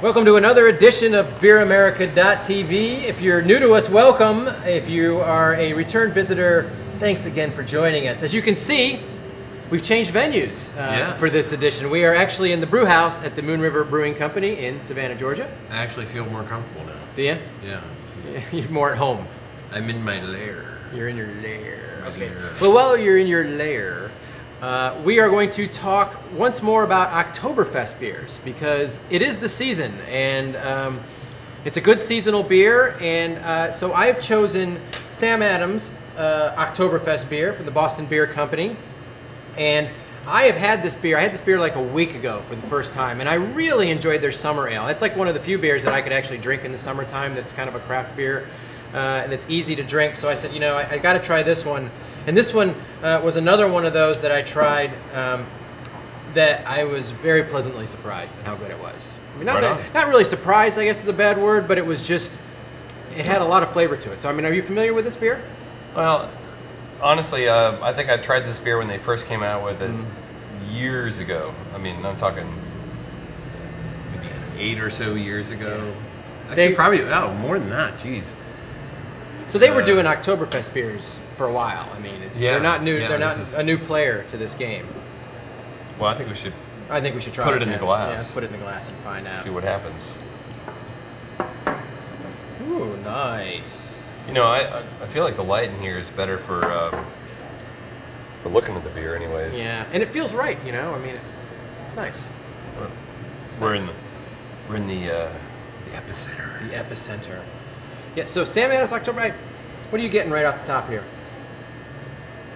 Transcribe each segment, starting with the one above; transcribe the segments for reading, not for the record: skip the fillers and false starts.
Welcome to another edition of BeerAmerica.tv. If you're new to us, welcome. If you are a return visitor, thanks again for joining us. As you can see, we've changed venues for this edition. We are actually in the brew house at the Moon River Brewing Company in Savannah, Georgia. I actually feel more comfortable now. Do you? Yeah. You're more at home. I'm in my lair. You're in your lair. Okay. Well, while you're in your lair, we are going to talk once more about Octoberfest beers because it is the season and it's a good seasonal beer. And so I've chosen Sam Adams Octoberfest beer from the Boston Beer Company. And I have had this beer. I had this beer like a week ago for the first time, and I really enjoyed their summer ale. It's like one of the few beers that I could actually drink in the summertime that's kind of a craft beer and it's easy to drink. So I said, you know, I got to try this one. And this one was another one of those that I tried that I was very pleasantly surprised at how good it was. I mean, not really surprised, I guess is a bad word, but it was just, it had a lot of flavor to it. So, I mean, are you familiar with this beer? Well, honestly, I think I tried this beer when they first came out with it years ago. I mean, I'm talking maybe 8 or so years ago. Actually, probably more than that. Jeez. So they were doing Oktoberfest beers for a while. I mean, they're not new. They're not a new player to this game. Well, I think we should. I think we should try put it in the glass. Yeah, put it in the glass and find out. See what happens. Ooh, nice. You know, I feel like the light in here is better for looking at the beer, anyways. Yeah, and it feels right. You know, I mean, it's nice. We're in the epicenter. The epicenter. Yeah. So Sam Adams October. What are you getting right off the top here?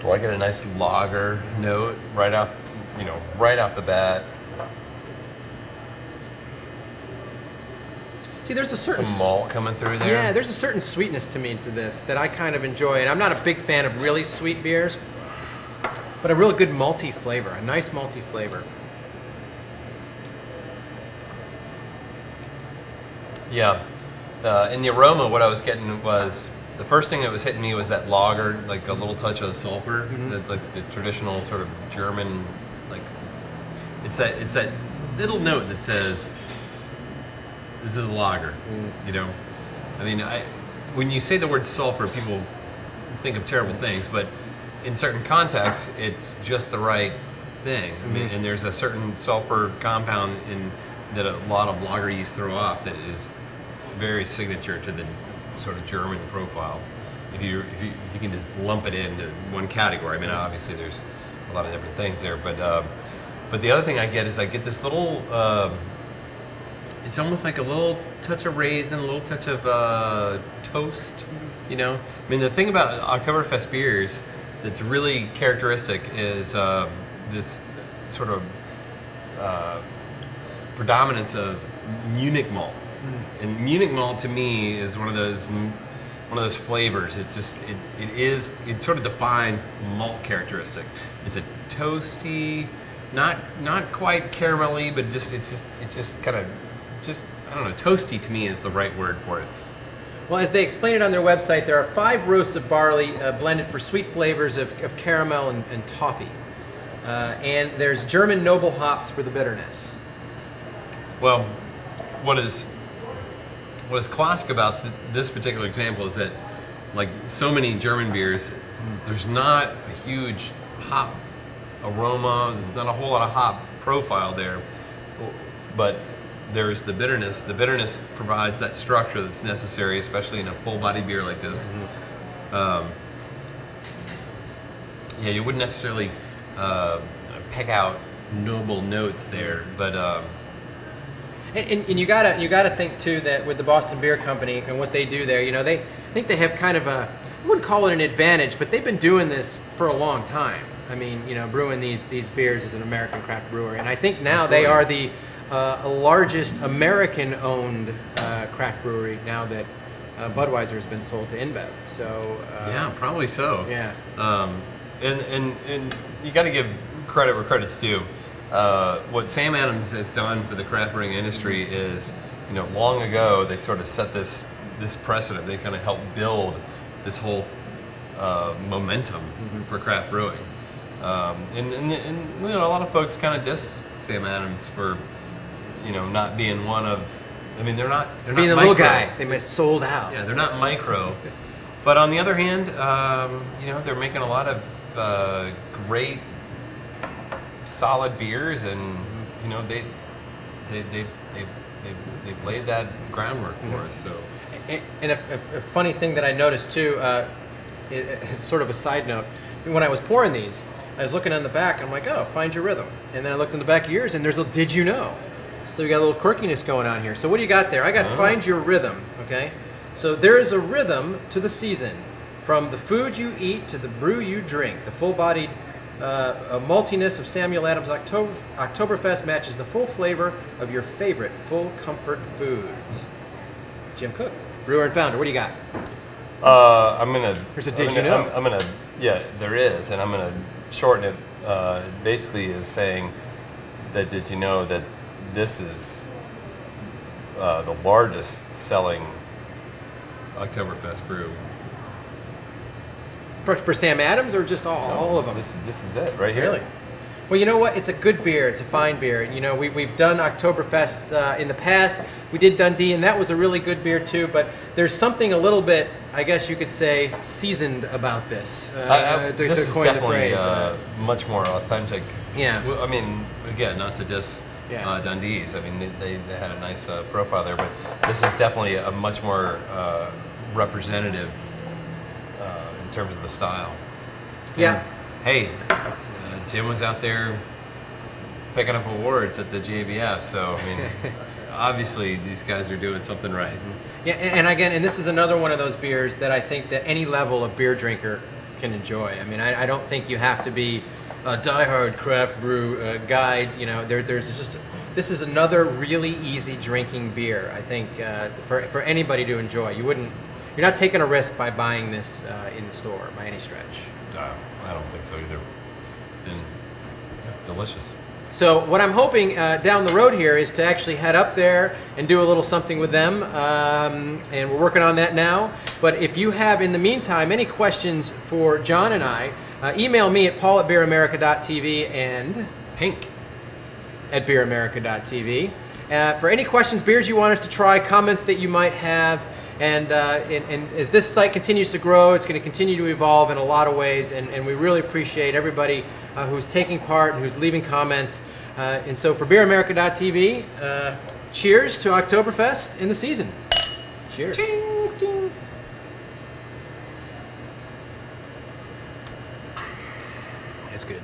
Well, I get a nice lager note right off the bat. See, there's a certain some malt coming through there. Yeah, there's a certain sweetness to me to this that I kind of enjoy, and I'm not a big fan of really sweet beers, but a real good malty flavor, a nice malty flavor. Yeah, in the aroma, what I was getting was the first thing that was hitting me was that lager, like a little touch of sulfur, like the traditional sort of German, like it's that little note that says this is a lager. You know, I mean, when you say the word sulfur, people think of terrible things, but in certain contexts, it's just the right thing. I mean, and there's a certain sulfur compound that a lot of lager yeast throw off that is very signature to the sort of German profile. If you can just lump it into one category. I mean, obviously there's a lot of different things there, but the other thing I get is I get this little. It's almost like a little touch of raisin, a little touch of toast. You know, I mean, the thing about Oktoberfest beers that's really characteristic is this sort of predominance of Munich malt. And Munich malt to me is one of those flavors. It's just it sort of defines malt characteristic. It's a toasty, not quite caramelly, but it's just kind of I don't know. Toasty to me is the right word for it. Well, as they explain it on their website, there are 5 roasts of barley blended for sweet flavors of caramel and toffee, and there's German noble hops for the bitterness. Well, what is classic about this particular example is that, like so many German beers, there's not a huge hop aroma, there's not a whole lot of hop profile there, but there's the bitterness. The bitterness provides that structure that's necessary, especially in a full-body beer like this. Yeah, you wouldn't necessarily pick out noble notes there, but And you gotta think too that with the Boston Beer Company and what they do there, you know, I think they have kind of I wouldn't call it an advantage, but they've been doing this for a long time. I mean, you know, brewing these beers as an American craft brewer, and I think now they are the largest American-owned craft brewery now that Budweiser has been sold to InBev. So yeah, probably so. Yeah, and you got to give credit where credit's due. What Sam Adams has done for the craft brewing industry is, you know, long ago they sort of set this precedent. They kind of helped build this whole momentum for craft brewing. And you know, a lot of folks kind of diss Sam Adams for, you know, not being one of I mean, they're not Being the micro. little guys, they might sold out. Yeah, they're not micro. But on the other hand, you know, they're making a lot of great, solid beers, and you know, they've laid that groundwork for us. So, and a funny thing that I noticed too, as sort of a side note, when I was pouring these, I was looking on the back. I'm like, oh, find your rhythm, and then I looked in the back of yours, and there's a did you know. So you got a little quirkiness going on here. So what do you got there? I got find your rhythm. Okay, so there is a rhythm to the season, from the food you eat to the brew you drink. The full-bodied maltiness of Samuel Adams Oktoberfest matches the full flavor of your favorite full comfort foods. Jim Cook, brewer and founder. What do you got? I'm gonna. Here's a did you know. I'm gonna. Yeah, there is, and I'm gonna shorten it. Basically, is saying that did you know that this is the largest selling Oktoberfest brew. For Sam Adams, or just all of them? This is it right here. Really? Well, you know what? It's a good beer. It's a fine beer. You know, we've done Oktoberfest in the past. We did Dundee, and that was a really good beer too. But there's something a little bit, I guess you could say, seasoned about this. This is coin definitely the phrase. much more authentic. Yeah. Well, I mean, again, not to diss Dundee's. I mean, they had a nice profile there, but this is definitely a much more representative in terms of the style. Yeah. And, hey, Tim was out there picking up awards at the JBF, so I mean, obviously these guys are doing something right. Yeah, and again, and this is another one of those beers that I think that any level of beer drinker can enjoy. I mean, I don't think you have to be a diehard craft brew guy. You know, there's just, this is another really easy drinking beer. I think for anybody to enjoy. You're not taking a risk by buying this in the store by any stretch. I don't think so either. And, delicious. So what I'm hoping down the road here is to actually head up there and do a little something with them, and we're working on that now. But if you have, in the meantime, any questions for John and I, email me at paul@beeramerica.tv and pink@beeramerica.tv. For any questions, beers you want us to try, comments that you might have, and as this site continues to grow, it's going to continue to evolve in a lot of ways, and we really appreciate everybody who's taking part and who's leaving comments. And so for beeramerica.tv, cheers to Oktoberfest in the season. Cheers. Ching, ching. It's good.